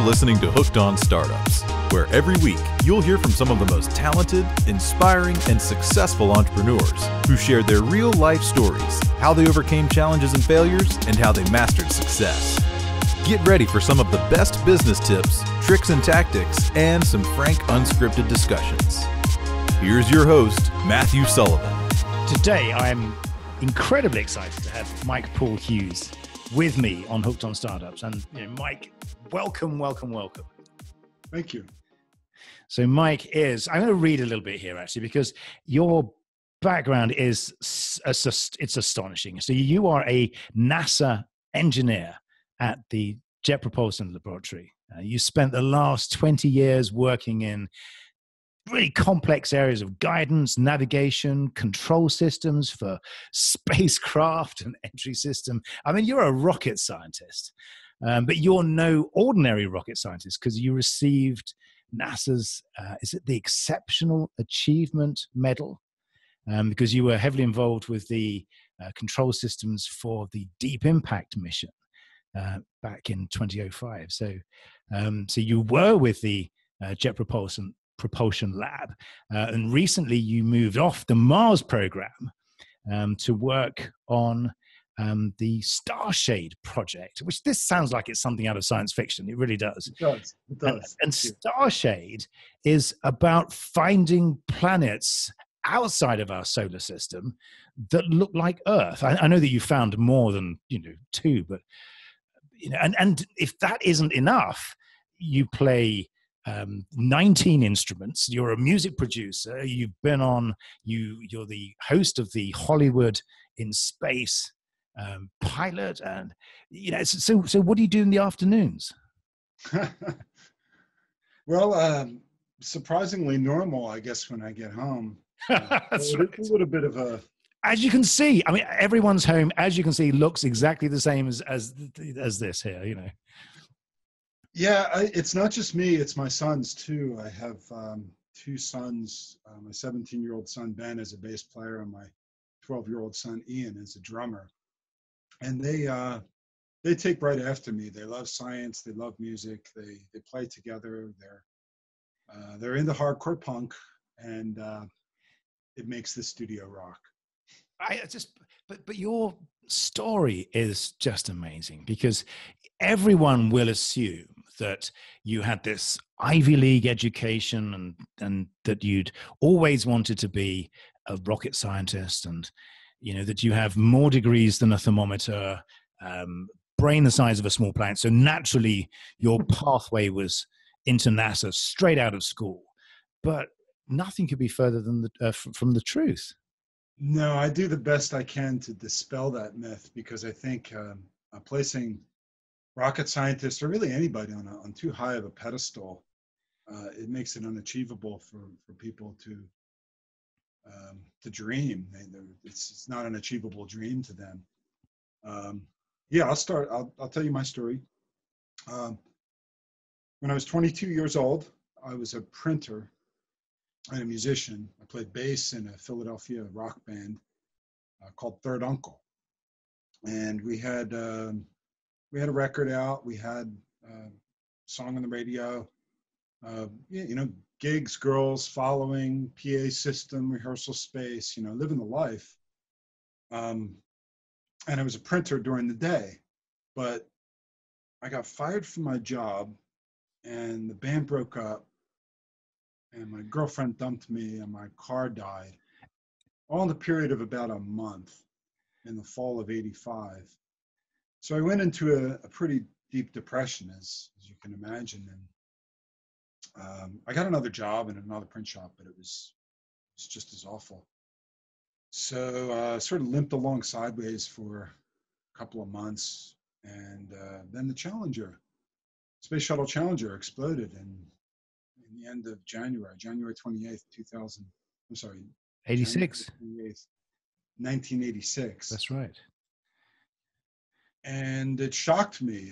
listening to Hooked on Startups, where every week you'll hear from some of the most talented, inspiring, and successful entrepreneurs who shared their real-life stories, how they overcame challenges and failures, and how they mastered success. Get ready for some of the best business tips, tricks and tactics, and some frank, unscripted discussions. Here's your host, Matthew Sullivan. Today, I'm incredibly excited to have Mike Paul Hughes with me on Hooked on Startups. And Mike, welcome. Thank you. So Mike I'm going to read a little bit here actually, because your background is, it's astonishing. So you are a NASA engineer at the Jet Propulsion Laboratory. You spent the last 20 years working in really complex areas of guidance, navigation, control systems for spacecraft and entry system. I mean, you're a rocket scientist, but you're no ordinary rocket scientist because you received NASA's, is it the Exceptional Achievement Medal? Because you were heavily involved with the control systems for the Deep Impact mission back in 2005. So you were with the Jet Propulsion Lab, and recently you moved off the Mars program to work on the Starshade project, which this sounds like it's something out of science fiction. It really does. It does. And Starshade is about finding planets outside of our solar system that look like Earth. I know that you found more than two, but and if that isn't enough, you play 19 instruments. You're a music producer. You've been on. You're the host of the Hollywood in Space pilot, and So what do you do in the afternoons? Well, surprisingly normal, I guess, when I get home. That's right. It's a little bit of a. As you can see, I mean, everyone's home, as you can see, looks exactly the same as this here. Yeah, it's not just me, it's my sons too. I have two sons. My 17-year-old son, Ben, is a bass player, and my 12-year-old son, Ian, is a drummer. And they take right after me. They love science, they love music, they play together, they're into hardcore punk, and it makes the studio rock. But your story is just amazing, because everyone will assume that you had this Ivy League education and that you'd always wanted to be a rocket scientist, and that you have more degrees than a thermometer, brain the size of a small planet. So naturally your pathway was into NASA straight out of school. But nothing could be further than from the truth. No, I do the best I can to dispel that myth, because I think placing rocket scientists, or really anybody, on too high of a pedestal, it makes it unachievable for people to dream. It's not an achievable dream to them. Yeah, I'll tell you my story. When I was 22 years old, I was a printer and a musician. I played bass in a Philadelphia rock band called Third Uncle, and we had a record out. We had a song on the radio. Gigs, girls following, PA system, rehearsal space. Living the life. And I was a printer during the day, but I got fired from my job, and the band broke up. And my girlfriend dumped me, and my car died, all in the period of about a month in the fall of '85. So I went into a pretty deep depression, as you can imagine. And I got another job in another print shop, but it was just as awful. So sort of limped along sideways for a couple of months. And then the Space Shuttle Challenger exploded in the end of January 28th, 86. 1986. That's right. And it shocked me.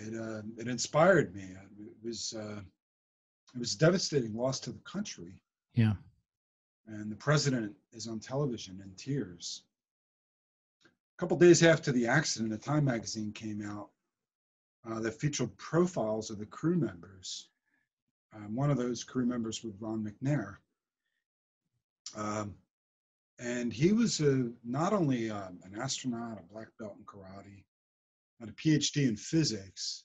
It inspired me. It was a devastating loss to the country. Yeah. And the president is on television in tears. A couple days after the accident, a Time magazine came out that featured profiles of the crew members. One of those crew members was Ron McNair. And he was not only an astronaut, a black belt in karate, and a PhD in physics,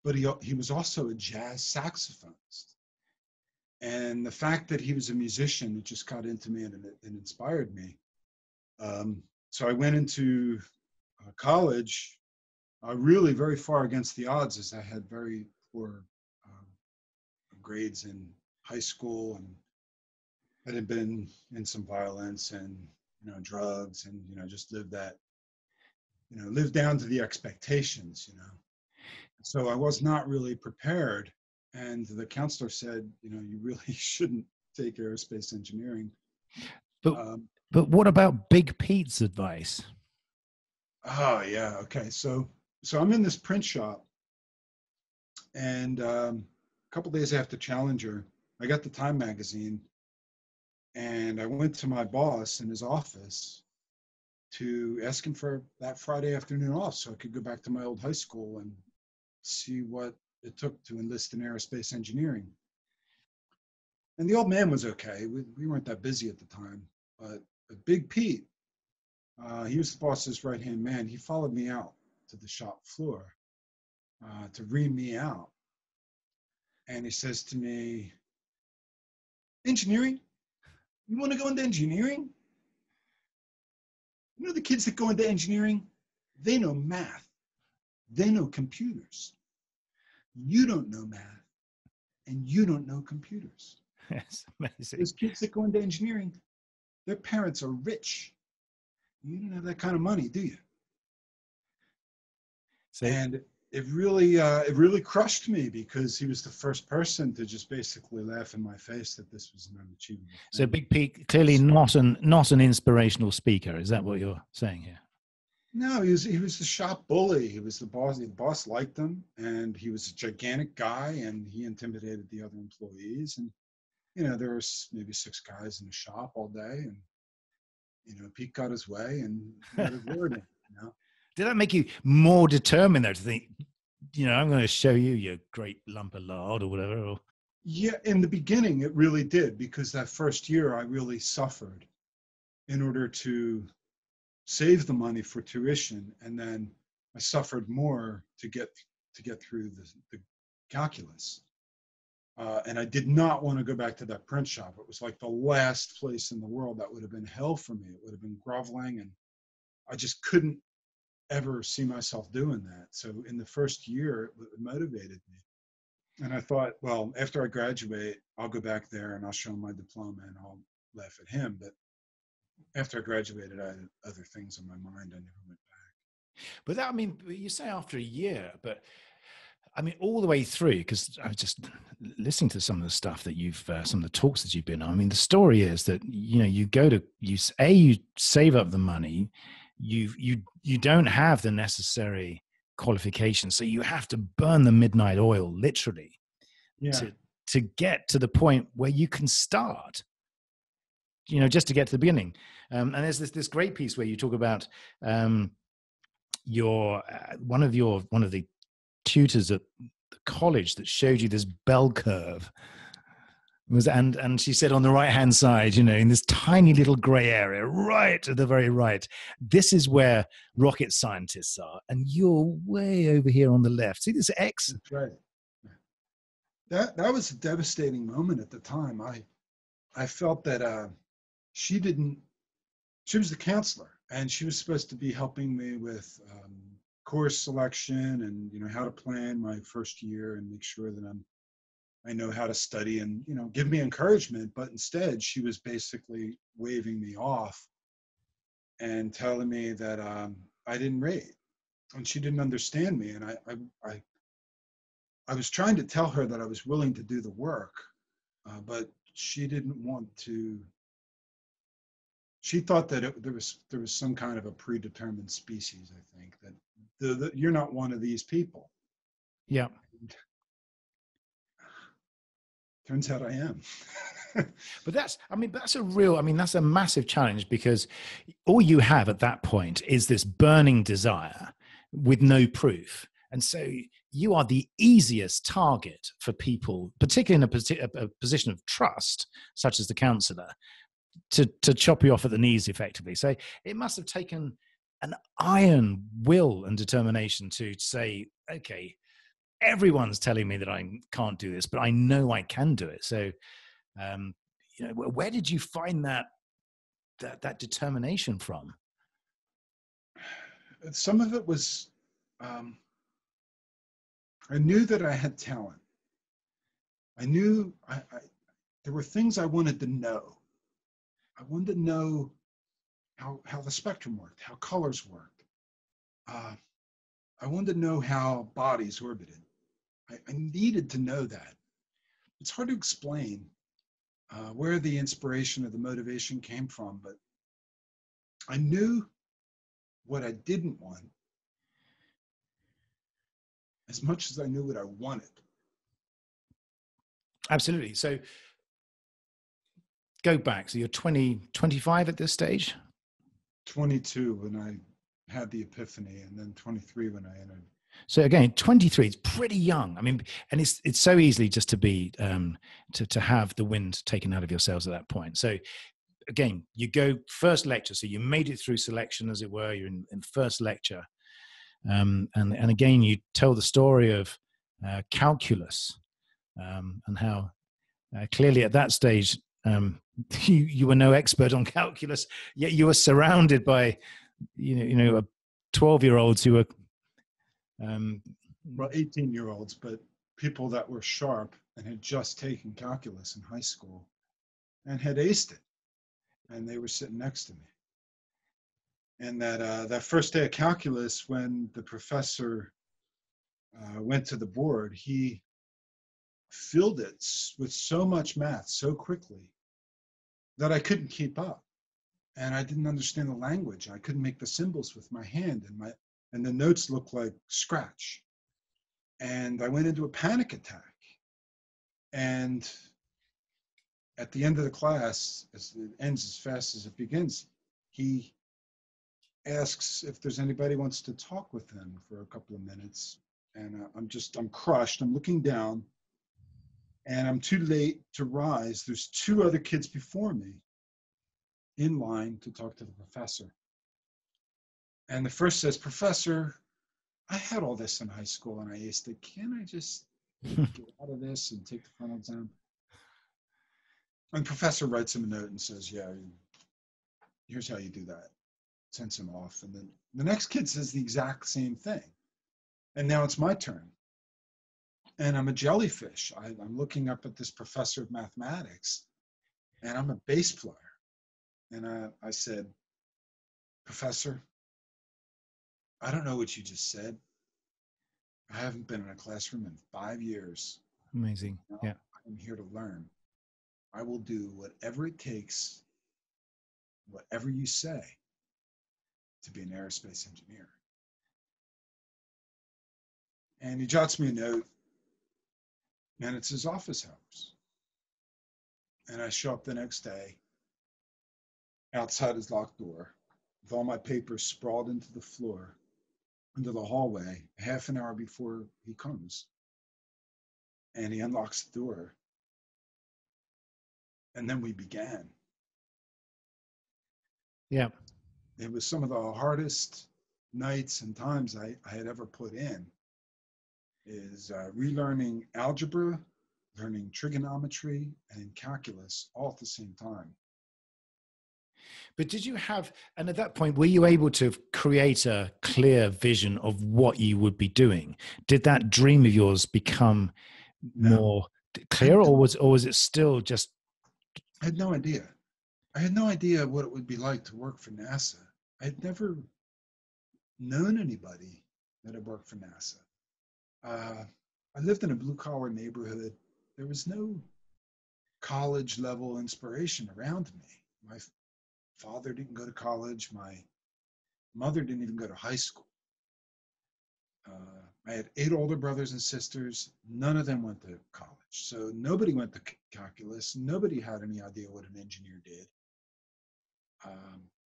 but he was also a jazz saxophonist. And the fact that he was a musician, it just got into me and it inspired me. So I went into college really very far against the odds, as I had very poor grades in high school, and I had been in some violence and drugs, and just lived down to the expectations. So I was not really prepared, and the counselor said, you really shouldn't take aerospace engineering. But what about Big Pete's advice? Oh yeah, okay. So I'm in this print shop, and a couple days after Challenger, I got the Time magazine, and I went to my boss in his office to ask him for that Friday afternoon off so I could go back to my old high school and see what it took to enlist in aerospace engineering. And the old man was okay. We weren't that busy at the time, but Big Pete, he was the boss's right-hand man. He followed me out to the shop floor to ream me out. And he says to me, engineering? You want to go into engineering? The kids that go into engineering, they know math. They know computers. You don't know math, and you don't know computers. That's amazing. Those kids that go into engineering, their parents are rich. You don't have that kind of money, do you? And it really crushed me, because he was the first person to just basically laugh in my face that this was an unachievable thing. So Big Pete, clearly not an inspirational speaker. Is that what you're saying here? No, he was the shop bully. He was the boss. The boss liked him, and he was a gigantic guy, and he intimidated the other employees. And there was maybe 6 guys in the shop all day, and Pete got his way, and he got his word in. Did that make you more determined, though, to think, I'm going to show you, you great lump of lard or whatever? Or... Yeah, in the beginning, it really did, because that first year I really suffered in order to save the money for tuition, and then I suffered more to get through the calculus. And I did not want to go back to that print shop. It was like the last place in the world. That would have been hell for me. It would have been groveling, and I just couldn't ever see myself doing that. So in the first year, it motivated me. And I thought, well, after I graduate, I'll go back there and I'll show him my diploma and I'll laugh at him. But after I graduated, I had other things on my mind. I never went back. But that, you say after a year, but all the way through, because I was just listening to some of the stuff that some of the talks that you've been on. The story is that, you save up the money, you don't have the necessary qualifications, so you have to burn the midnight oil, literally, to get to the point where you can start. Just to get to the beginning. And there's this great piece where you talk about one of the tutors at the college that showed you this bell curve and she said, on the right hand side, in this tiny little gray area right at the very right, this is where rocket scientists are, and you're way over here on the left. See this X? That's right. That was a devastating moment at the time. I felt that she was the counselor, and she was supposed to be helping me with course selection and how to plan my first year and make sure that I know how to study and give me encouragement. But instead, she was basically waving me off and telling me that I didn't rate, and she didn't understand me. And I was trying to tell her that I was willing to do the work, but she didn't want to. She thought that there was some kind of a predetermined species. I think that you're not one of these people. Yeah. Turns out I am. But that's a massive challenge, because all you have at that point is this burning desire with no proof. And so you are the easiest target for people, particularly in a position of trust, such as the counselor, to chop you off at the knees effectively. So it must have taken an iron will and determination to say, okay, everyone's telling me that I can't do this, but I know I can do it. So, where did you find that determination from? Some of it was, I knew that I had talent. I knew there were things I wanted to know. I wanted to know how the spectrum worked, how colors worked. I wanted to know how bodies orbited. I needed to know that. It's hard to explain where the inspiration or the motivation came from, but I knew what I didn't want as much as I knew what I wanted. Absolutely. So go back. So you're 25 at this stage? 22 when I had the epiphany, and then 23 when I entered. So again, 23 is pretty young. I mean, and it's so easily just to be to have the wind taken out of your sails at that point. So again, you go first lecture. So you made it through selection, as it were. You're in first lecture, and again, you tell the story of calculus, and how clearly at that stage you were no expert on calculus, yet you were surrounded by 12-year-olds who were 18-year-olds, but people that were sharp and had just taken calculus in high school and had aced it, and they were sitting next to me. And that first day of calculus, when the professor went to the board, he filled it with so much math so quickly that I couldn't keep up, and I didn't understand the language. I couldn't make the symbols with my hand, and the notes looked like scratch. And I went into a panic attack. And at the end of the class, as it ends as fast as it begins, he asks if there's anybody who wants to talk with him for a couple of minutes. And I'm crushed. I'm looking down, and I'm too late to rise. There's two other kids before me in line to talk to the professor. And the first says, "Professor, I had all this in high school and I aced it. Can't I just get out of this and take the final exam?" And the professor writes him a note and says, "Yeah, here's how you do that." Sends him off. And then the next kid says the exact same thing. And now it's my turn. And I'm a jellyfish. I'm looking up at this professor of mathematics, and I'm a bass player. And I said, "Professor, I don't know what you just said. I haven't been in a classroom in 5 years. Amazing. Yeah. I'm here to learn. I will do whatever it takes, whatever you say, to be an aerospace engineer." And he jots me a note, and it's his office hours. And I show up the next day outside his locked door with all my papers sprawled into the floor, into the hallway, half an hour before he comes. And he unlocks the door. And then we began. Yeah. It was some of the hardest nights and times I had ever put in, is relearning algebra, learning trigonometry, and calculus all at the same time. But did you have, and at that point, were you able to create a clear vision of what you would be doing? Did that dream of yours become more clear, or was it still just? I had no idea. I had no idea what it would be like to work for NASA. I had never known anybody that had worked for NASA. I lived in a blue-collar neighborhood. There was no college-level inspiration around me. My father didn't go to college. My mother didn't even go to high school. I had 8 older brothers and sisters. None of them went to college. So nobody went to calculus. Nobody had any idea what an engineer did.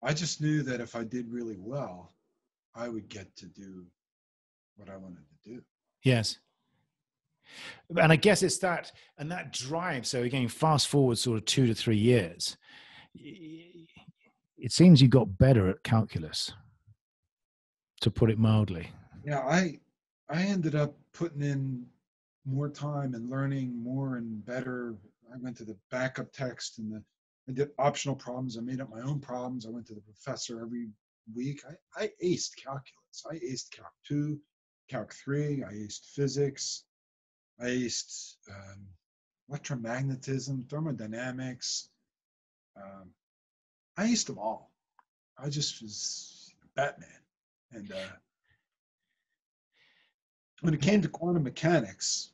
I just knew that if I did really well, I would get to do what I wanted to do. Yes. And I guess it's that, and that drive. So again, fast forward sort of 2 to 3 years, it seems you got better at calculus, to put it mildly. Yeah, I ended up putting in more time and learning more and better. I went to the backup text and I did optional problems. I made up my own problems. I went to the professor every week. I aced calculus. I aced Calc 2, Calc 3. I aced physics. I aced electromagnetism, thermodynamics. Um, I aced them all. I just was Batman. And when it came to quantum mechanics,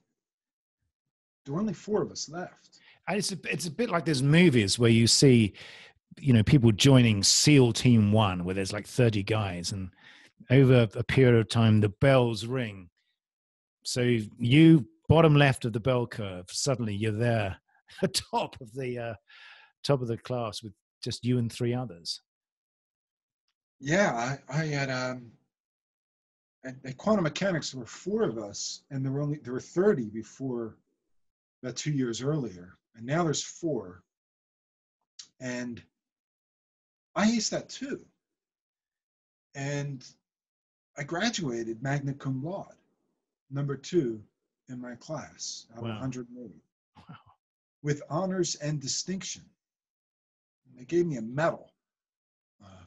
there were only 4 of us left. And it's a bit like there's movies where you see, people joining SEAL Team 1, where there's like 30 guys, and over a period of time, the bells ring. So you, bottom left of the bell curve, suddenly you're there, top of the class with just you and 3 others. Yeah, I had at quantum mechanics there were 4 of us, and there were 30 before about 2 years earlier, and now there's 4. And I aced that too. And I graduated magna cum laude, number 2 in my class out of 180. Wow. With honors and distinction. And they gave me a medal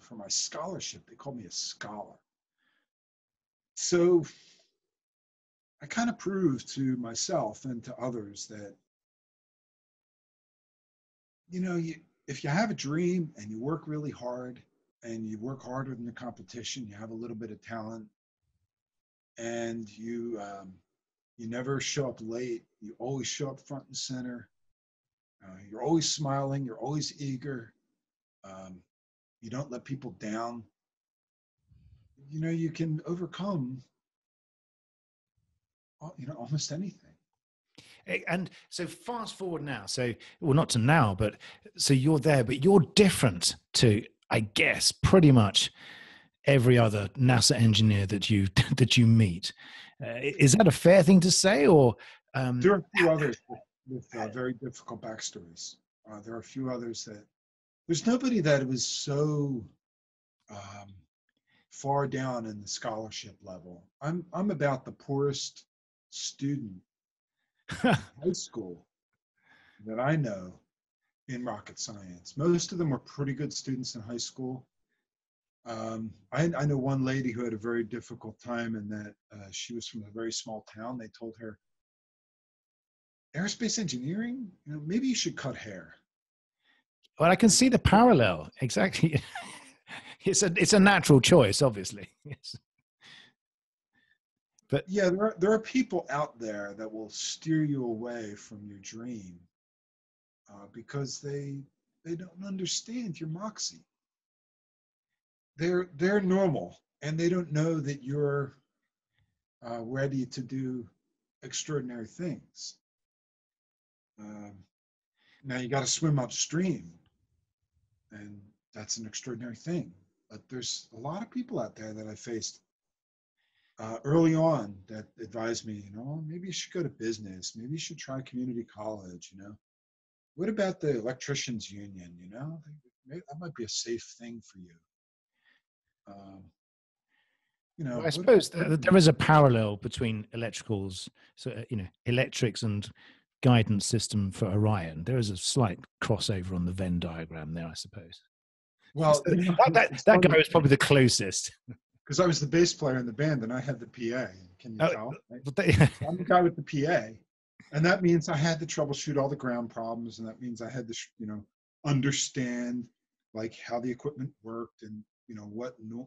for my scholarship. They called me a scholar. So I kind of proved to myself and to others that, if you have a dream and you work really hard and you work harder than the competition, you have a little bit of talent, and you never show up late, you always show up front and center, you're always smiling, you're always eager, you don't let people down, you can overcome almost anything. And so fast forward now, not to now, but so you're there, but you're different to, I guess, pretty much every other NASA engineer that you meet. Is that a fair thing to say, or there are a few others with very difficult backstories. There are a few others that there's nobody that was so far down in the scholarship level. I'm about the poorest student in high school that I know in rocket science. Most of them were pretty good students in high school. I know one lady who had a very difficult time, and that she was from a very small town. They told her, aerospace engineering, maybe you should cut hair. Well, I can see the parallel. Exactly. It's a natural choice, obviously. Yes. But yeah, there are people out there that will steer you away from your dream because they don't understand your moxie. They're normal, and they don't know that you're ready to do extraordinary things. Now you got to swim upstream, and that's an extraordinary thing. But there's a lot of people out there that I faced early on that advised me, maybe you should go to business. Maybe you should try community college. What about the electricians union? That might be a safe thing for you. I suppose there is a parallel between electricals, electrics and guidance system for Orion. There is a slight crossover on the Venn diagram there, I suppose. Well, that guy was probably the closest. Because I was the bass player in the band and I had the PA. Can you tell? I'm the guy with the PA. And that means I had to troubleshoot all the ground problems. And that means I had to, understand like how the equipment worked and,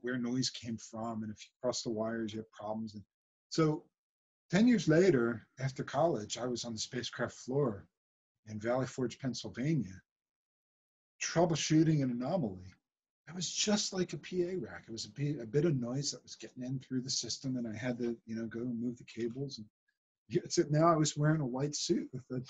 where noise came from. And if you cross the wires, you have problems. And so 10 years later, after college, I was on the spacecraft floor in Valley Forge, Pennsylvania, troubleshooting an anomaly. It was just like a PA rack. It was a bit of noise that was getting in through the system, and I had to, go and move the cables. And now I was wearing a white suit with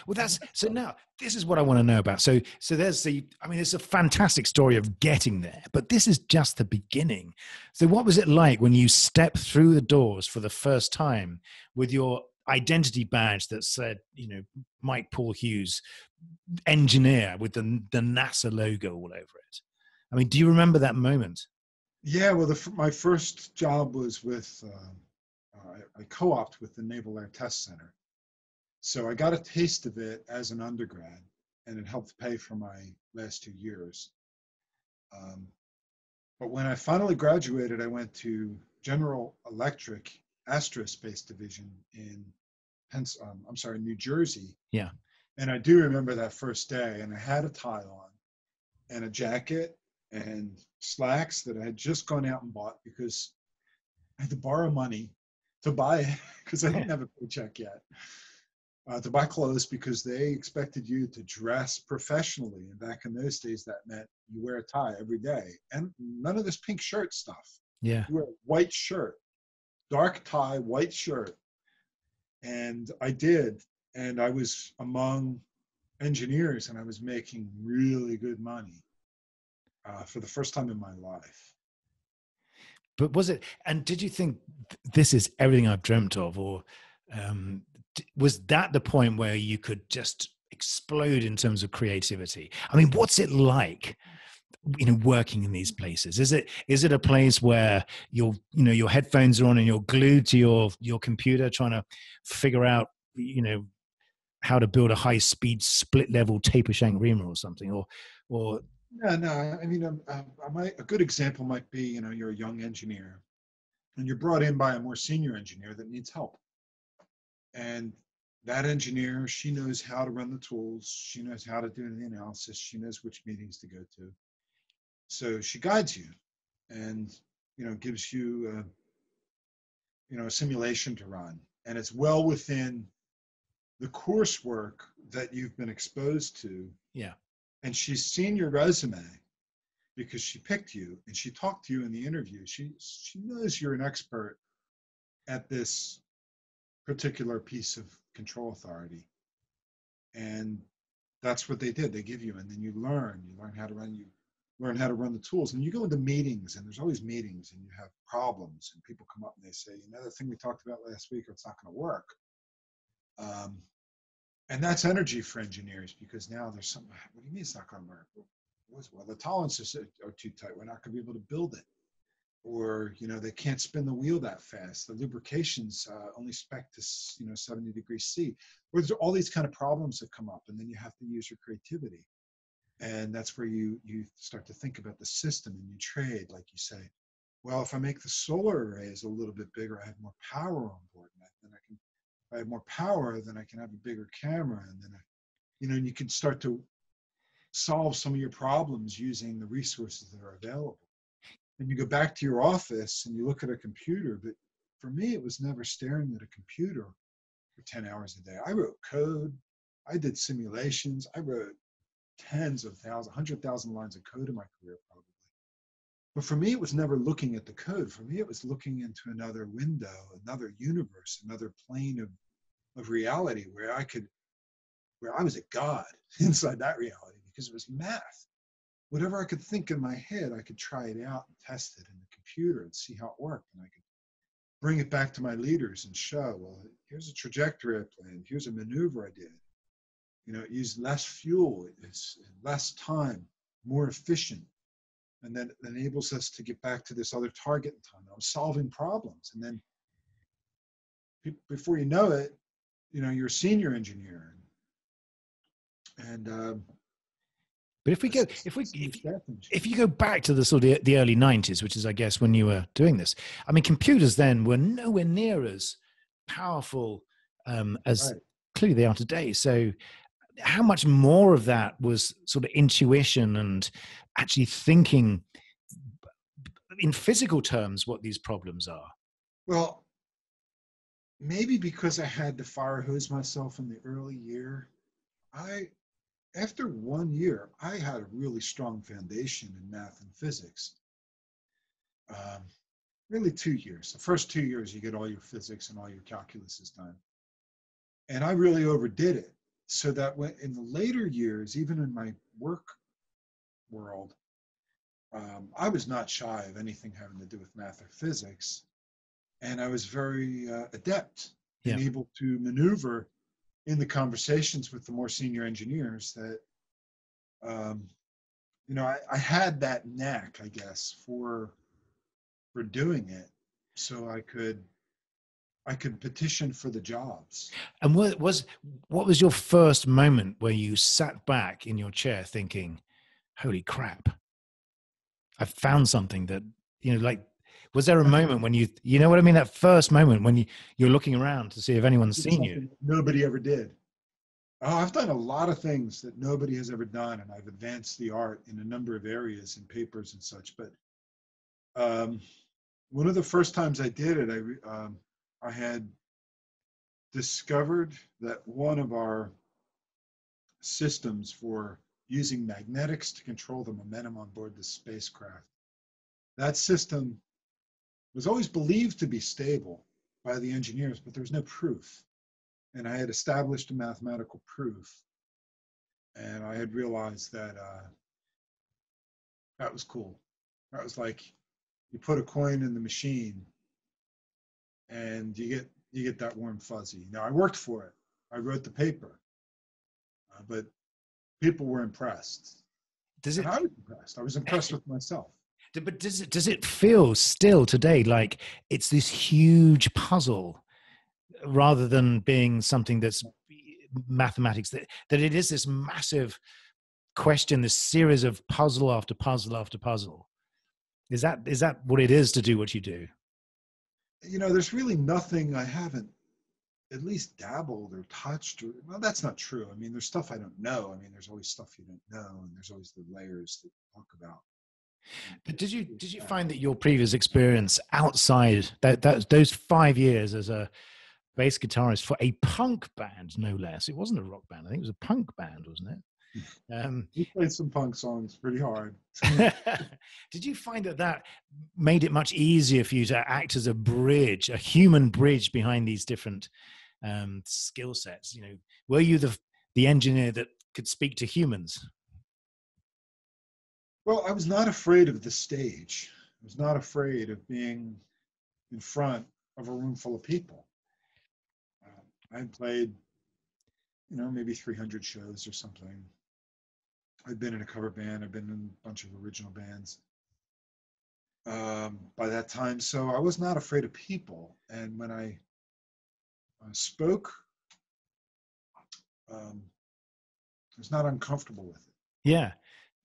Well, that's so now this is what I want to know about. So there's it's a fantastic story of getting there, but this is just the beginning. So what was it like when you stepped through the doors for the first time with your identity badge that said, Mike Paul Hughes, engineer, with the NASA logo all over it? I mean, do you remember that moment? Yeah, well, my first job was with, I co-opted with the Naval Air Test Center. So I got a taste of it as an undergrad, and it helped pay for my last 2 years. But when I finally graduated, I went to General Electric Aerospace Division in New Jersey. Yeah. And I do remember that first day, and I had a tie on and a jacket and slacks that I had just gone out and bought because I had to borrow money to buy it because I didn't have a paycheck yet. To buy clothes because they expected you to dress professionally. And back in those days, that meant you wear a tie every day. And none of this pink shirt stuff. Yeah. You wear a white shirt, dark tie, white shirt. And I did. And I was among engineers, and I was making really good money for the first time in my life. But was it, and did you think this is everything I've dreamt of, or was that the point where you could just explode in terms of creativity? I mean, what's it like, working in these places? Is it a place where your headphones are on and you're glued to your computer trying to figure out, how to build a high-speed split-level taper shank reamer or something, or No. I mean, a good example might be, you're a young engineer, and you're brought in by a more senior engineer that needs help. And that engineer, she knows how to run the tools. She knows how to do the analysis. She knows which meetings to go to. So she guides you and, gives you, a simulation to run. And it's well within the coursework that you've been exposed to. Yeah. And she's seen your resume because she picked you and she talked to you in the interview. She knows you're an expert at this particular piece of control authority. And that's what they did. They give you, and then you learn how to run the tools. And you go into meetings, and there's always meetings, and you have problems, and people come up and they say, the thing we talked about last week, it's not going to work. And that's energy for engineers, because now there's something, what do you mean it's not going to work? Well, the tolerances are too tight. We're not going to be able to build it. Or, they can't spin the wheel that fast. The lubrication's only spec to, 70 degrees C. Or there's all these kind of problems that come up, and then you have to use your creativity. And that's where you start to think about the system, and you trade, like you say, well, if I make the solar arrays a little bit bigger, I have more power on board. And then if I have more power, then I can have a bigger camera. And then, and you can start to solve some of your problems using the resources that are available. And you go back to your office and you look at a computer, but for me, it was never staring at a computer for 10 hours a day. I wrote code. I did simulations. I wrote tens of thousands, 100,000 lines of code in my career, probably. But for me, it was never looking at the code. For me, it was looking into another window, another universe, another plane of reality where I was a god inside that reality, because it was math. Whatever I could think in my head, I could try it out and test it in the computer and see how it worked. And I could bring it back to my leaders and show, well, here's a trajectory I planned. Here's a maneuver I did. It used less fuel, it's less time, more efficient. And then it enables us to get back to this other target in time. I'm solving problems. And then before you know it, you're a senior engineer. But if you go back to the sort of the early 90s, which is, I guess, when you were doing this, I mean, computers then were nowhere near as powerful as clearly they are today. So how much more of that was sort of intuition and actually thinking in physical terms what these problems are? Well, maybe because I had to fire hose myself in the early year, after 1 year, I had a really strong foundation in math and physics. Really 2 years. The first 2 years, you get all your physics and all your calculuses done. And I really overdid it. so that when in the later years, even in my work world, I was not shy of anything having to do with math or physics, and I was very adept and Yeah. able to maneuver in the conversations with the more senior engineers that, I had that knack, I guess, for doing it, so I could petition for the jobs. And what was your first moment where you sat back in your chair thinking, "Holy crap, I found something that," like, was there a moment when you know what I mean? That first moment when you're looking around to see if anyone's Did seen you. something that nobody ever did. Oh, I've done a lot of things that nobody has ever done, and I've advanced the art in a number of areas in papers and such. But one of the first times I did it, I had discovered that one of our systems for using magnetics to control the momentum on board the spacecraft, that system was always believed to be stable by the engineers, but there was no proof. And I had established a mathematical proof, and I had realized that that was cool. That was like you put a coin in the machine, and you get that warm fuzzy. Now I worked for it. I wrote the paper, but people were impressed, Does and it? I was impressed. I was impressed with myself. But does it feel still today like it's this huge puzzle rather than being something that's mathematics? That it is this massive question, this series of puzzle after puzzle after puzzle. Is that what it is to do what you do? There's really nothing I haven't at least dabbled or touched. Well, that's not true. I mean, there's stuff I don't know. I mean, there's always stuff you don't know, and there's always the layers that you talk about. But did you find that your previous experience outside those 5 years as a bass guitarist for a punk band, no less, it wasn't a rock band, I think it was a punk band, wasn't it? We played some punk songs pretty hard. Did you find that made it much easier for you to act as a bridge, a human bridge behind these different skill sets? Were you the engineer that could speak to humans? Well, I was not afraid of the stage. I was not afraid of being in front of a room full of people. I played, maybe 300 shows or something. I've been in a cover band. I've been in a bunch of original bands by that time. So I was not afraid of people. And when I spoke, I was not uncomfortable with it. Yeah.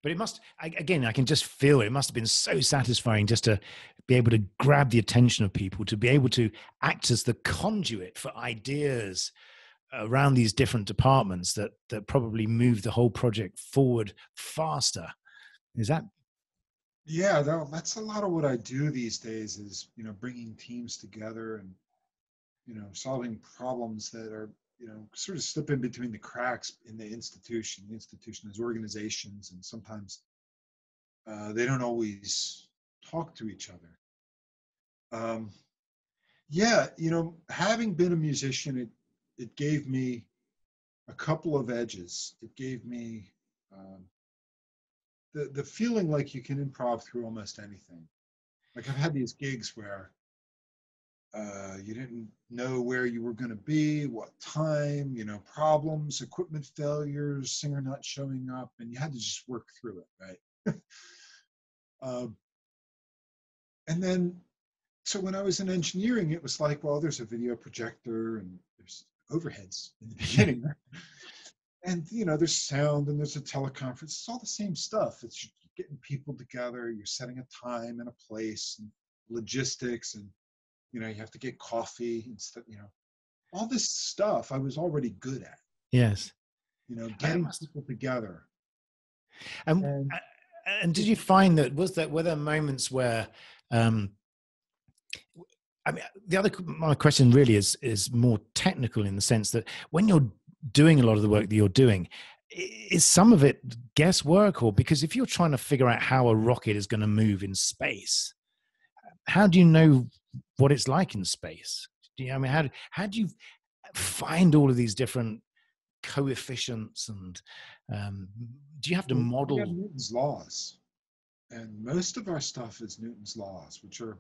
But it must, again, I can just feel it. It must have been so satisfying just to be able to grab the attention of people, to be able to act as the conduit for ideas around these different departments that probably move the whole project forward faster. Is that? Yeah, that's a lot of what I do these days is, bringing teams together and, solving problems that are, sort of slip in between the cracks in the institution. The institution has organizations, and sometimes they don't always talk to each other. Yeah, having been a musician, it gave me a couple of edges. It gave me the feeling like you can improv through almost anything. Like I've had these gigs where you didn't know where you were going to be, what time, problems, equipment failures, singer not showing up, and you had to just work through it, right? And then, so when I was in engineering, it was like, well, there's a video projector and there's overheads in the beginning. And, there's sound and there's a teleconference. It's all the same stuff. It's getting people together. You're setting a time and a place and logistics, and, you have to get coffee and stuff, all this stuff I was already good at. Yes. Getting people together. And did you find that were there moments where, I mean, my question really is more technical in the sense that when you're doing a lot of the work that you're doing, is some of it guesswork? Or because if you're trying to figure out how a rocket is going to move in space, how do you know what it's like in space? How do you find all of these different coefficients and do you have to We model? have Newton's laws, and most of our stuff is Newton's laws, which are,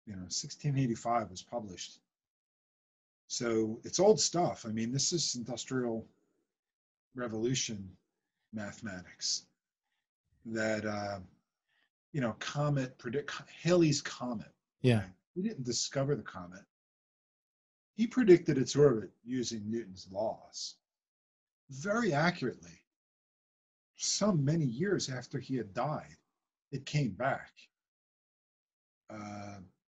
1685 was published. So it's old stuff. I mean, this is industrial revolution mathematics that, Halley's Comet. Yeah. Right? He didn't discover the comet. He predicted its orbit using Newton's laws very accurately. Some many years after he had died, it came back.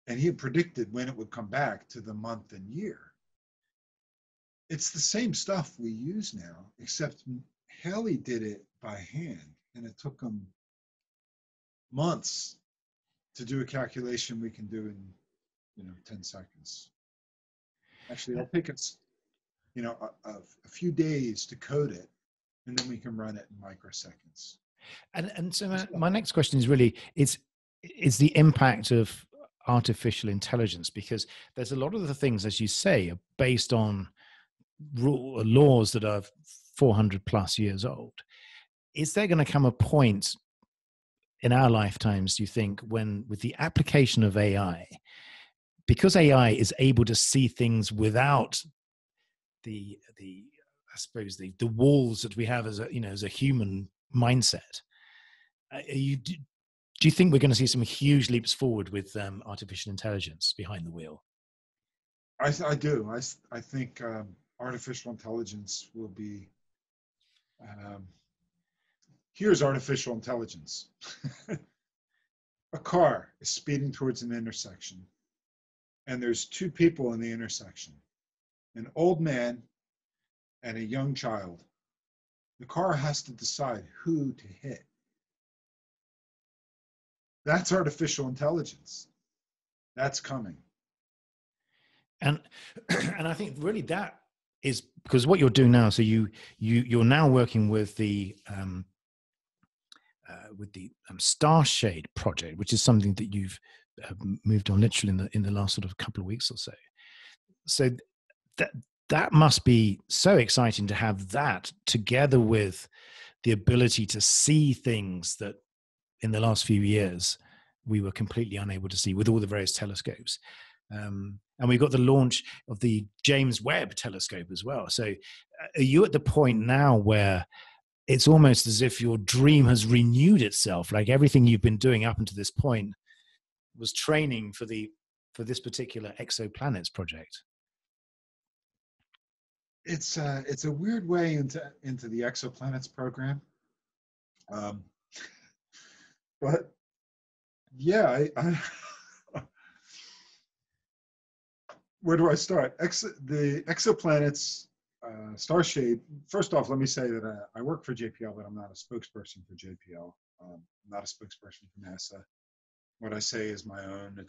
And he had predicted when it would come back to the month and year. It's the same stuff we use now, except Halley did it by hand, and it took him months to do a calculation we can do in 10 seconds. Actually, it'll take us a few days to code it, and then we can run it in microseconds. And so my next question is really is the impact of artificial intelligence, because there's a lot of the things, as you say, are based on laws that are 400 plus years old. Is there going to come a point in our lifetimes, do you think, when with the application of AI, because AI is able to see things without the I suppose the walls that we have as a human mindset, do you think we're going to see some huge leaps forward with artificial intelligence behind the wheel? I do. I think artificial intelligence will be. Here's artificial intelligence. A car is speeding towards an intersection, and there's two people in the intersection, an old man and a young child. The car has to decide who to hit. That's artificial intelligence. That's coming. And I think really that is because what you're doing now. So you're now working with the Starshade project, which is something that you've moved on literally in the last sort of couple of weeks or so. So that must be so exciting to have that together with the ability to see things that in the last few years we were completely unable to see with all the various telescopes. And we've got the launch of the James Webb telescope as well. So are you at the point now where it's almost as if your dream has renewed itself, like everything you've been doing up until this point was training for this particular exoplanets project? It's a weird way into the exoplanets program. But yeah, where do I start? The exoplanets, Starshade. First off, let me say that I work for JPL, but I'm not a spokesperson for JPL. I'm not a spokesperson for NASA. What I say is my own.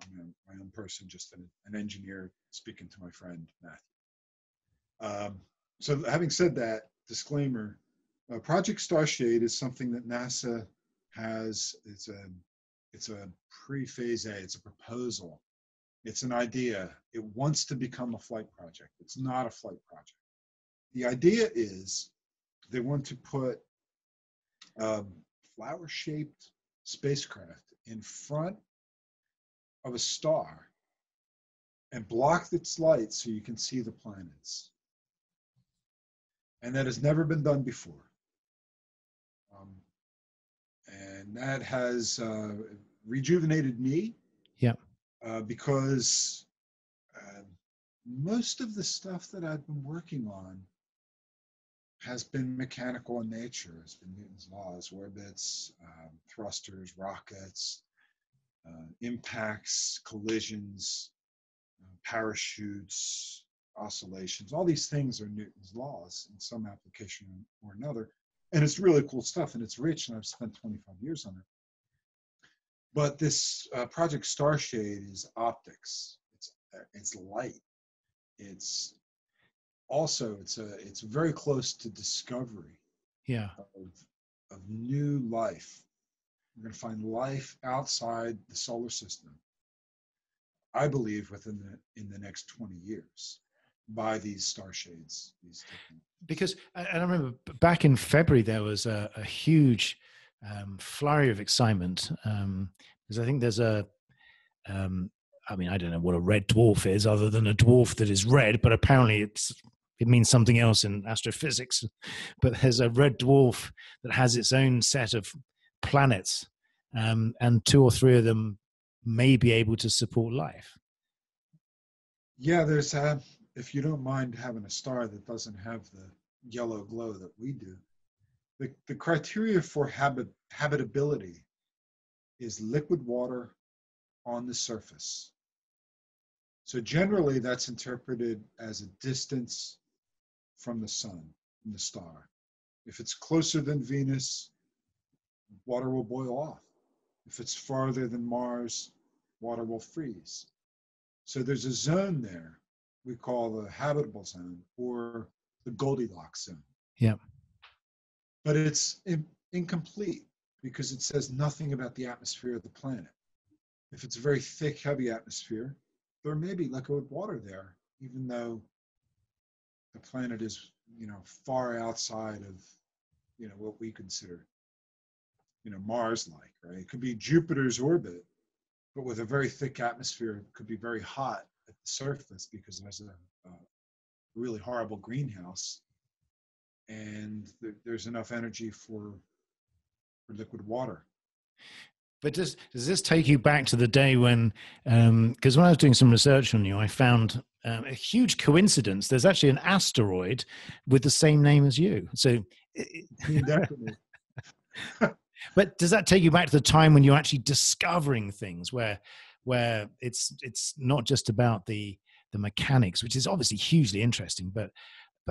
I'm my own person, just an engineer speaking to my friend Matthew. So having said that, disclaimer. Project Starshade is something that NASA has. It's a pre-phase A. It's a proposal. It's an idea. It wants to become a flight project. It's not a flight project. The idea is they want to put a flower-shaped spacecraft in front of a star and block its light so you can see the planets. And that has never been done before. And that has rejuvenated me. Yeah. Because most of the stuff that I've been working on has been mechanical in nature. It's been Newton's laws, orbits, thrusters, rockets, impacts, collisions, parachutes, oscillations. All these things are Newton's laws in some application or another. And it's really cool stuff, and it's rich, and I've spent 25 years on it. But this project Starshade is optics. It's light. It's also it's very close to discovery. Yeah. Of new life. We're going to find life outside the solar system, I believe, in the next 20 years. by these starshades. Because I remember back in February there was a huge flurry of excitement, because I think there's I mean, I don't know what a red dwarf is other than a dwarf that is red, but apparently it means something else in astrophysics. But there's a red dwarf that has its own set of planets, and 2 or 3 of them may be able to support life. Yeah, there's if you don't mind having a star that doesn't have the yellow glow that we do, the criteria for habitability is liquid water on the surface. So generally that's interpreted as a distance from the sun, from the star. If it's closer than Venus, water will boil off. If it's farther than Mars, water will freeze. So there's a zone there we call the habitable zone or the Goldilocks zone. Yeah. But it's incomplete because it says nothing about the atmosphere of the planet. If it's a very thick, heavy atmosphere, there may be liquid water there, even though the planet is, far outside of, what we consider, Mars-like, right? It could be Jupiter's orbit, but with a very thick atmosphere, it could be very hot at the surface because there's a really horrible greenhouse, and there's enough energy for liquid water. But does this take you back to the day when, because when I was doing some research on you, I found a huge coincidence. There's actually an asteroid with the same name as you. So, Definitely. But does that take you back to the time when you're actually discovering things where it's not just about the mechanics, which is obviously hugely interesting, but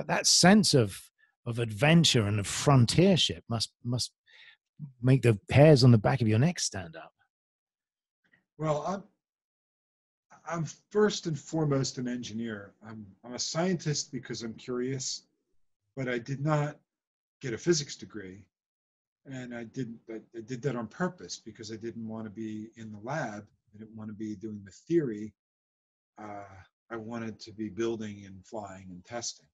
that sense of adventure and of frontiership must make the hairs on the back of your neck stand up? Well, I'm first and foremost an engineer. I'm a scientist because I'm curious, but I did not get a physics degree, and I did that on purpose because I didn't want to be in the lab. I didn't want to be doing the theory. I wanted to be building and flying and testing.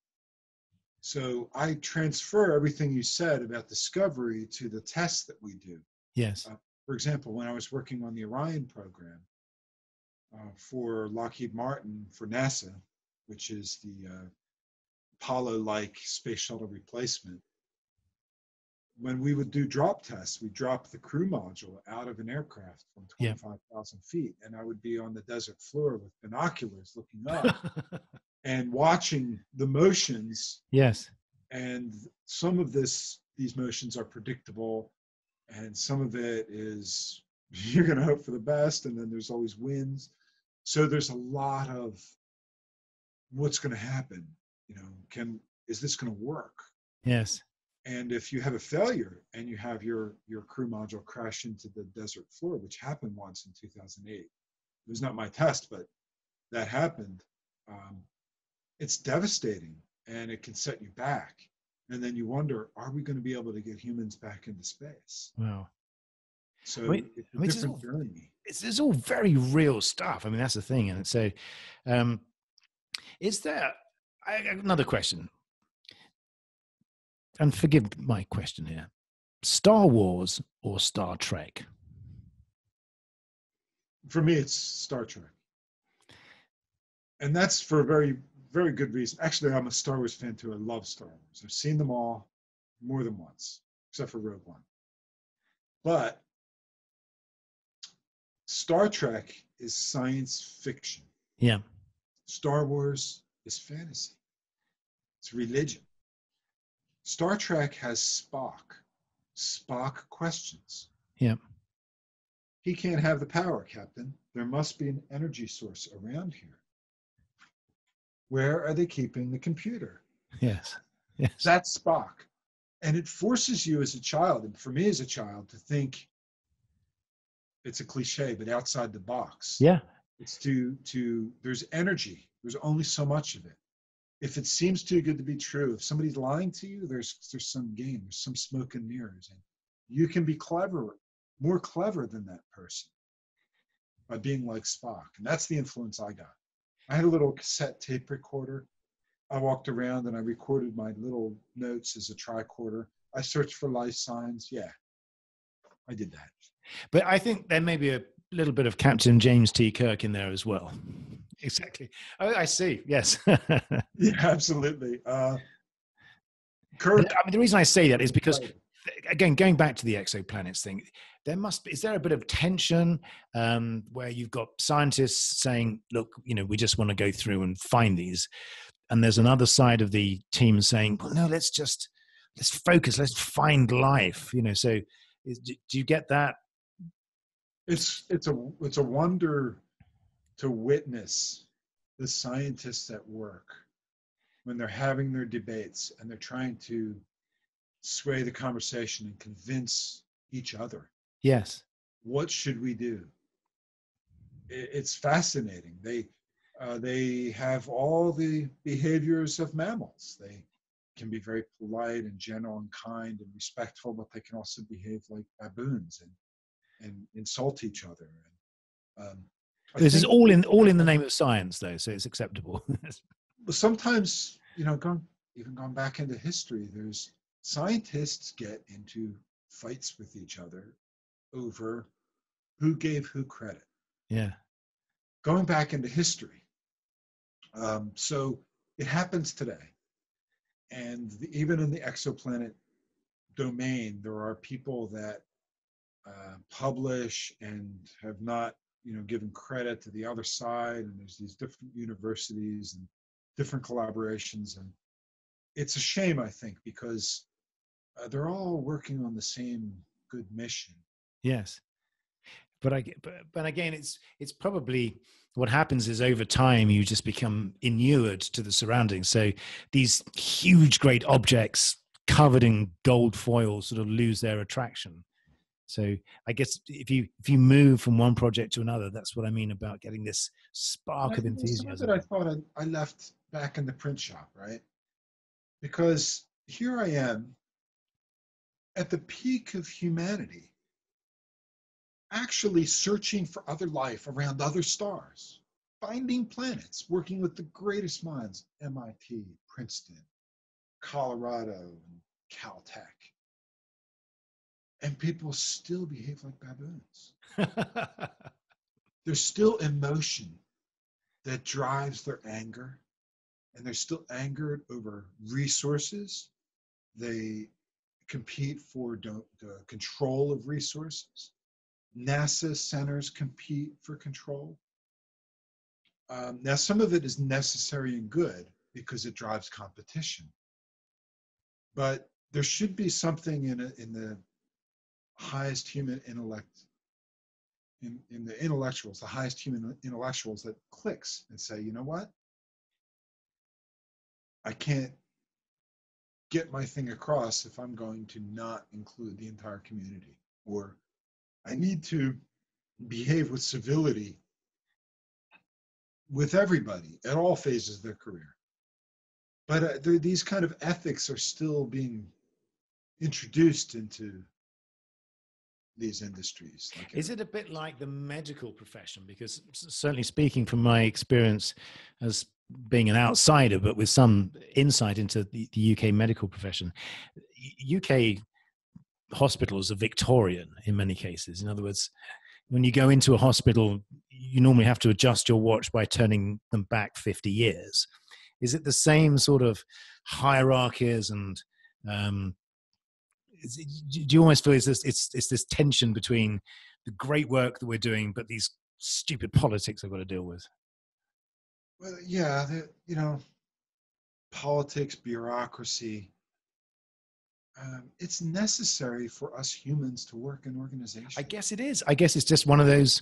So I transfer everything you said about discovery to the tests that we do. Yes. For example, when I was working on the Orion program for Lockheed Martin for NASA, which is the Apollo-like space shuttle replacement, when we would do drop tests, we dropped the crew module out of an aircraft from 25,000 feet, and I would be on the desert floor with binoculars looking up and watching the motions. Yes. And some of these motions are predictable, and some of it is you're going to hope for the best, and then there's always winds. So there's a lot of what's going to happen. Is this going to work? Yes. And if you have a failure and you have your crew module crash into the desert floor, which happened once in 2008, it was not my test, but that happened. It's devastating, and it can set you back. And then you wonder, are we going to be able to get humans back into space? Wow. So it's a different journey. It's all very real stuff. I mean, that's the thing. And so, is there another question? And forgive my question here. Star Wars or Star Trek? For me, it's Star Trek. And that's for a very, very good reason. Actually, I'm a Star Wars fan too. I love Star Wars. I've seen them all more than once, except for Rogue One. But Star Trek is science fiction. Yeah. Star Wars is fantasy. It's religion. Star Trek has Spock. Spock questions. Yeah. He can't have the power, Captain. There must be an energy source around here. Where are they keeping the computer? Yes. Yes. That's Spock. And it forces you as a child, and for me as a child, to think, it's a cliche, but outside the box. Yeah. It's there's energy. There's only so much of it. If it seems too good to be true, if somebody's lying to you, there's some game, there's some smoke and mirrors. And you can be more clever than that person by being like Spock. And that's the influence I got. I had a little cassette tape recorder I walked around and I recorded my little notes as a tricorder. I searched for life signs. Yeah, I did that. But I think there may be a little bit of Captain James T. Kirk in there as well. Exactly. Oh, I see. Yes. Yeah, absolutely. But, Kirk. I mean, the reason I say that is because, again, going back to the exoplanets thing, is there a bit of tension where you've got scientists saying, look, we just want to go through and find these. And there's another side of the team saying, well, no, let's focus, let's find life, so do you get that? It's a wonder to witness the scientists at work when they're having their debates and they're trying to sway the conversation and convince each other. Yes. What should we do? It's fascinating. They have all the behaviors of mammals. They can be very polite and gentle and kind and respectful, but they can also behave like baboons and insult each other. This is all in the name of science, though, so it's acceptable. Sometimes, going back into history, there's scientists get into fights with each other over who gave who credit. Yeah. Going back into history. So it happens today. And even in the exoplanet domain, there are people that publish and have not, given credit to the other side. And there's these different universities and different collaborations. And it's a shame, I think, because they're all working on the same good mission. Yes. But again, it's probably what happens is over time you just become inured to the surroundings. So these huge, great objects covered in gold foil sort of lose their attraction. So I guess if you move from one project to another, that's what I mean about getting this spark of enthusiasm. Some of it I thought I left back in the print shop, right? Because here I am at the peak of humanity, actually searching for other life around other stars, finding planets, working with the greatest minds, MIT, Princeton, Colorado, and Caltech. And people still behave like baboons. There's still emotion that drives their anger, and they're still angered over resources. They compete for the control of resources. NASA centers compete for control. Now, some of it is necessary and good because it drives competition. But there should be something in the highest human intellect, in the intellectuals, the highest human intellectuals, that clicks and say, you know what? I can't get my thing across if I'm going to not include the entire community, or I need to behave with civility with everybody at all phases of their career. But these kind of ethics are still being introduced into these industries. Is it a bit like the medical profession? Because certainly speaking from my experience as being an outsider, but with some insight into the UK medical profession, UK hospitals are Victorian in many cases. In other words, when you go into a hospital, you normally have to adjust your watch by turning them back 50 years. Is it the same sort of hierarchies and do you almost feel it's this tension between the great work that we're doing, but these stupid politics I've got to deal with? Well, yeah, politics, bureaucracy. It's necessary for us humans to work in organizations. I guess it is. I guess it's just one of those.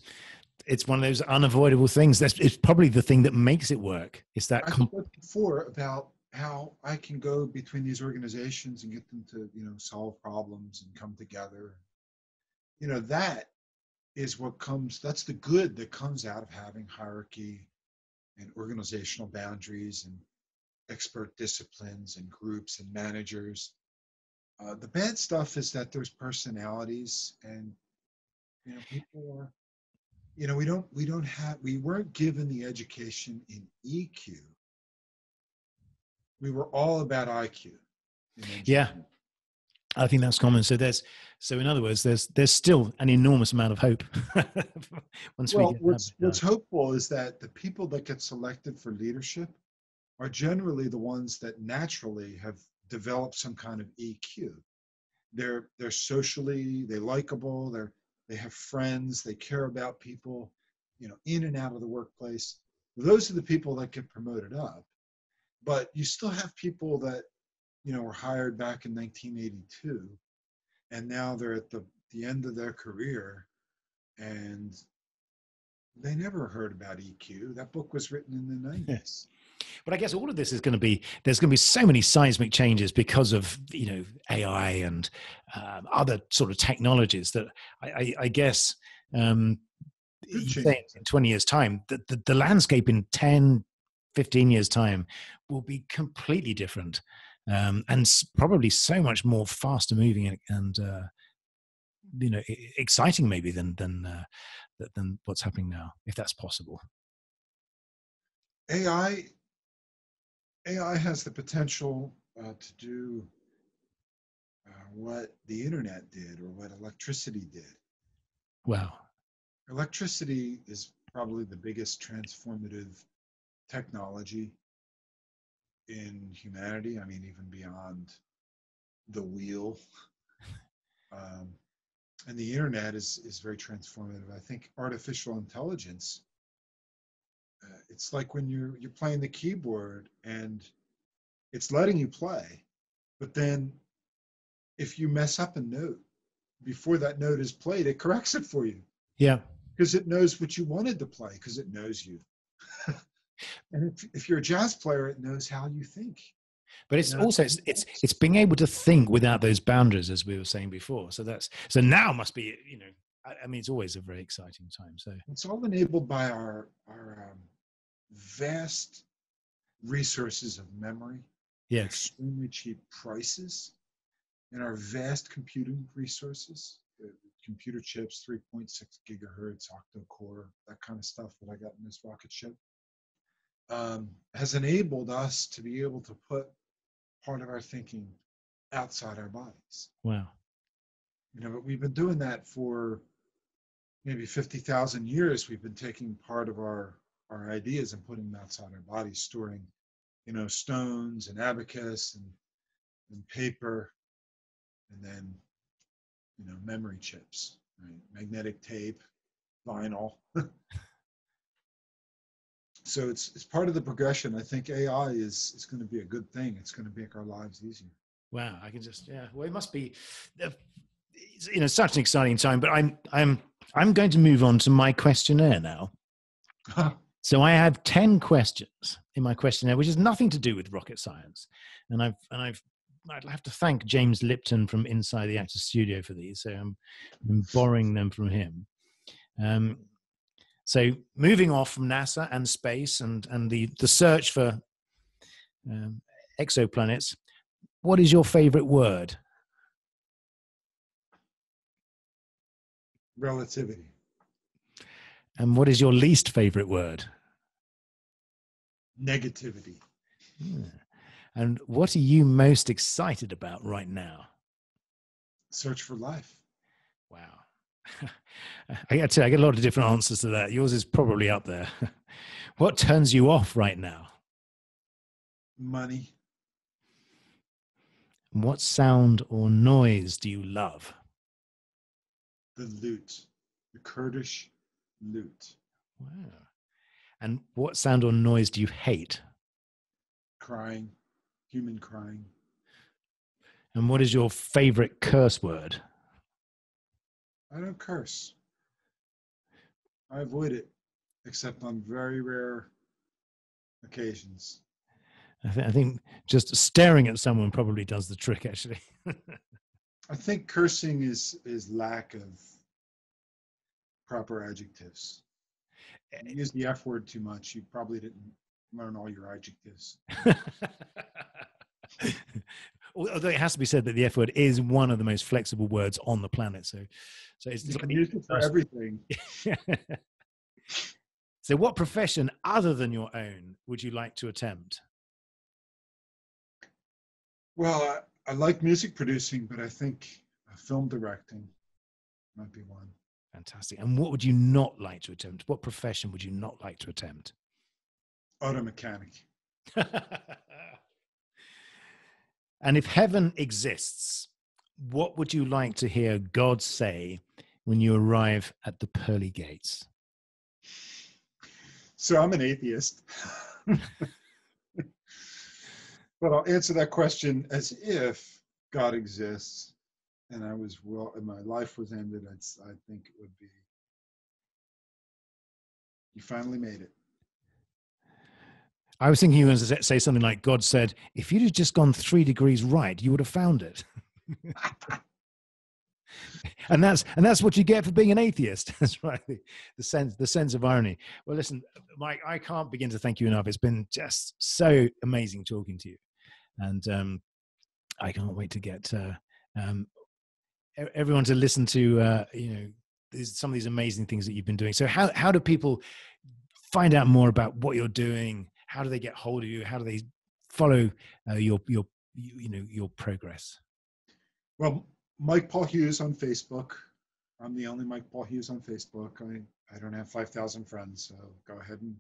It's one of those unavoidable things. It's probably the thing that makes it work. It's that. I spoke before about how I can go between these organizations and get them to, solve problems and come together. That is that's the good that comes out of having hierarchy and organizational boundaries and expert disciplines and groups and managers. The bad stuff is that there's personalities, and people are, we weren't given the education in EQ we were all about IQ in Yeah, engineering. I think that's common. So in other words, there's still an enormous amount of hope once we Well, get what's that. hopeful is that the people that get selected for leadership are generally the ones that naturally have developed some kind of EQ. They're socially, they're likable, they have friends, they care about people, in and out of the workplace. Those are the people that get promoted up. But you still have people that, were hired back in 1982, and now they're at the end of their career, and they never heard about EQ. That book was written in the 90s. But I guess all of this is going to be, there's going to be so many seismic changes because of, AI and other sort of technologies that I guess you say in 20 years time, the landscape in 10, 15 years time will be completely different, and probably so much more faster moving and exciting maybe than what's happening now, if that's possible. AI has the potential to do what the internet did or what electricity did. Wow. Electricity is probably the biggest transformative technology in humanity. I mean, even beyond the wheel. And the internet is very transformative. I think artificial intelligence, it's like when you're playing the keyboard and it's letting you play, but then if you mess up a note before that note is played, it corrects it for you. Yeah. Because it knows what you wanted to play, because it knows you. And if you're a jazz player, it knows how you think. But it's also it's being able to think without those boundaries, as we were saying before. So now must be, I mean, it's always a very exciting time. So it's all enabled by our vast resources of memory, yes, extremely cheap prices, and our vast computing resources, computer chips, 3.6 gigahertz, octa-core, that kind of stuff that I got in this rocket ship, has enabled us to be able to put part of our thinking outside our bodies. Wow. But we've been doing that for maybe 50,000 years. We've been taking part of our ideas and putting them outside our bodies, storing, stones and abacus and paper, and then, memory chips, right? Magnetic tape, vinyl. So it's part of the progression. I think AI is going to be a good thing. It's going to make our lives easier. Wow, I can just well, it must be, such an exciting time. But I'm going to move on to my questionnaire now. So I have 10 questions in my questionnaire, which has nothing to do with rocket science, and I'd have to thank James Lipton from Inside the Actors Studio for these. So I'm borrowing them from him. So moving off from NASA and space and the search for exoplanets, what is your favorite word? Relativity. And what is your least favorite word? Negativity. Yeah. And what are you most excited about right now? Search for life. Wow. I got to tell you, I get a lot of different answers to that. Yours is probably up there. What turns you off right now? Money. What sound or noise do you love? The lute. The Kurdish lute. Wow. And what sound or noise do you hate? Crying. Human crying. And what is your favorite curse word? I don't curse. I avoid it, except on very rare occasions. I think just staring at someone probably does the trick, actually. I think cursing is lack of proper adjectives. You use the F word too much. You probably didn't learn all your adjectives. Although it has to be said that the F word is one of the most flexible words on the planet. So it's you can use it for everything. So what profession other than your own would you like to attempt? Well, I like music producing, but I think film directing might be one. Fantastic. And what would you not like to attempt? What profession would you not like to attempt? Auto mechanic. And if heaven exists, what would you like to hear God say when you arrive at the pearly gates? So I'm an atheist. But I'll answer that question as if God exists and and my life was ended. I think it would be, you finally made it. I was thinking you were going to say something like, God said, if you'd have just gone 3 degrees right, you would have found it. and that's what you get for being an atheist. That's right. The sense of irony. Well, listen, Mike, I can't begin to thank you enough. It's been just so amazing talking to you. And I can't wait to get everyone to listen to, some of these amazing things that you've been doing. So how do people find out more about what you're doing? How do they get hold of you? How do they follow your progress? Well, Mike Paul Hughes on Facebook. I'm the only Mike Paul Hughes on Facebook. I don't have 5,000 friends, so go ahead and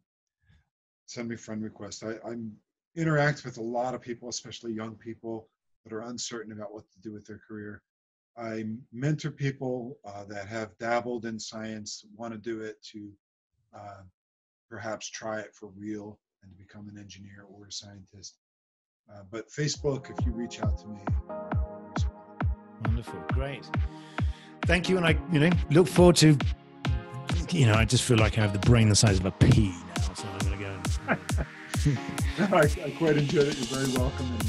send me friend requests. I'm interact with a lot of people, especially young people that are uncertain about what to do with their career. I mentor people that have dabbled in science, want to do it to perhaps try it for real and become an engineer or a scientist. But Facebook, if you reach out to me, I'll respond. Wonderful, great. Thank you, and I look forward to. I just feel like I have the brain the size of a pea now, so I'm going to go. I quite enjoyed it. You're very welcome, and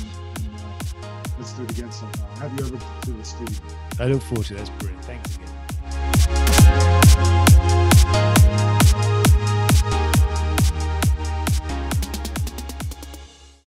let's do it again sometime. Have you over to the studio? I look forward to it. That's brilliant. Thanks again.